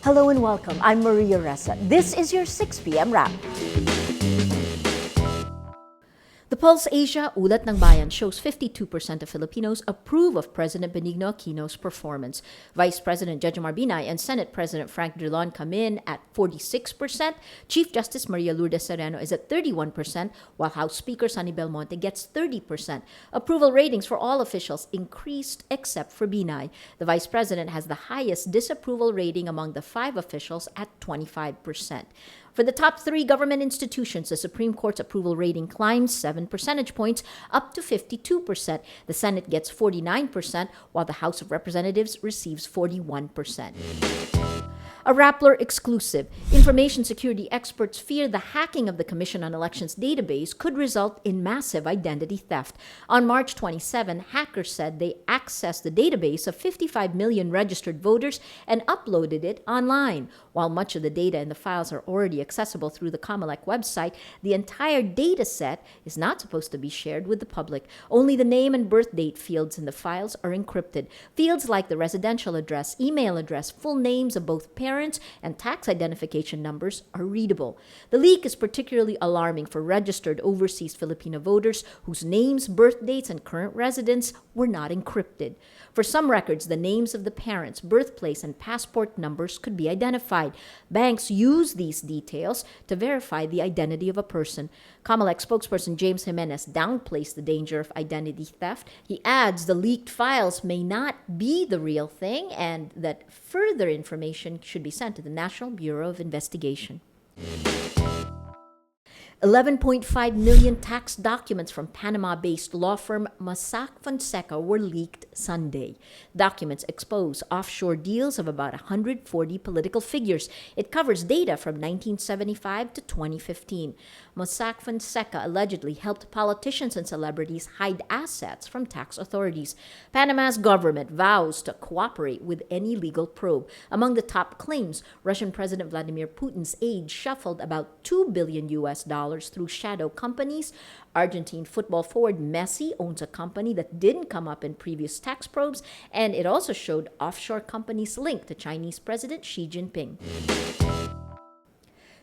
Hello and welcome. I'm Maria Ressa. This is your 6 p.m. wrap. The Pulse Asia Ulat ng Bayan shows 52% of Filipinos approve of President Benigno Aquino's performance. Vice President Jejomar Binay and Senate President Frank Drilon come in at 46%. Chief Justice Maria Lourdes Sereno is at 31%, while House Speaker Sonny Belmonte gets 30%. Approval ratings for all officials increased except for Binay. The Vice President has the highest disapproval rating among the 5 officials at 25%. For the top 3 government institutions, the Supreme Court's approval rating climbs 7 percentage points up to 52%. The Senate gets 49%, while the House of Representatives receives 41%. A Rappler exclusive. Information security experts fear the hacking of the Commission on Elections database could result in massive identity theft. On March 27, hackers said they accessed the database of 55 million registered voters and uploaded it online. While much of the data in the files are already accessible through the Comelec website, the entire data set is not supposed to be shared with the public. Only the name and birth date fields in the files are encrypted. Fields like the residential address, email address, full names of both parents, and tax identification numbers are readable. The leak is particularly alarming for registered overseas Filipino voters whose names, birth dates, and current residence were not encrypted. For some records, the names of the parents, birthplace, and passport numbers could be identified. Banks use these details to verify the identity of a person. Comelec spokesperson James Jimenez downplays the danger of identity theft. He adds the leaked files may not be the real thing and that further information should be sent to the National Bureau of Investigation. 11.5 million tax documents from Panama-based law firm Mossack Fonseca were leaked Sunday. Documents expose offshore deals of about 140 political figures. It covers data from 1975 to 2015. Mossack Fonseca allegedly helped politicians and celebrities hide assets from tax authorities. Panama's government vows to cooperate with any legal probe. Among the top claims, Russian President Vladimir Putin's aide shuffled about $2 billion through shadow companies. Argentine football forward Messi owns a company that didn't come up in previous tax probes, and it also showed offshore companies linked to Chinese President Xi Jinping.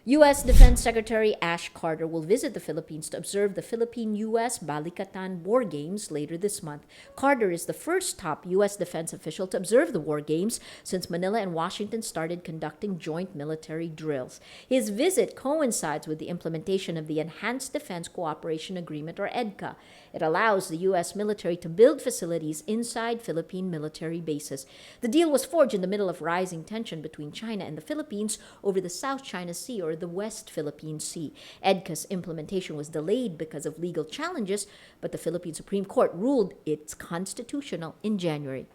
U.S. Defense Secretary Ash Carter will visit the Philippines to observe the Philippine-U.S. Balikatan War Games later this month. Carter is the first top U.S. defense official to observe the War Games since Manila and Washington started conducting joint military drills. His visit coincides with the implementation of the Enhanced Defense Cooperation Agreement, or EDCA. It allows the U.S. military to build facilities inside Philippine military bases. The deal was forged in the middle of rising tension between China and the Philippines over the South China Sea, or the West Philippine Sea. EDCA's implementation was delayed because of legal challenges, but the Philippine Supreme Court ruled it's constitutional in January.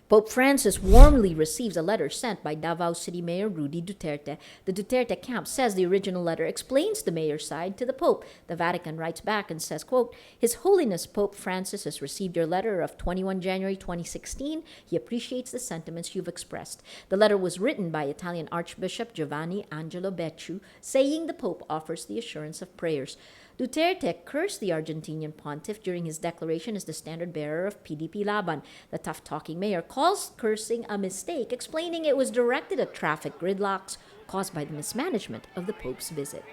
Pope Francis warmly receives a letter sent by Davao City Mayor Rudy Duterte. The Duterte camp says the original letter explains the mayor's side to the Pope. The Vatican writes back and says, quote, "His Holiness Pope Francis has received your letter of 21 January 2016. He appreciates the sentiments you've expressed." The letter was written by Italian Archbishop Giovanni Angelo Becciu, saying the Pope offers the assurance of prayers. Duterte cursed the Argentinian pontiff during his declaration as the standard-bearer of PDP Laban. The tough-talking mayor calls cursing a mistake, explaining it was directed at traffic gridlocks caused by the mismanagement of the Pope's visit.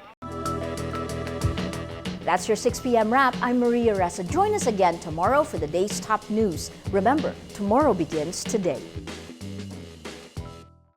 That's your 6 p.m. wrap. I'm Maria Ressa. Join us again tomorrow for the day's top news. Remember, tomorrow begins today.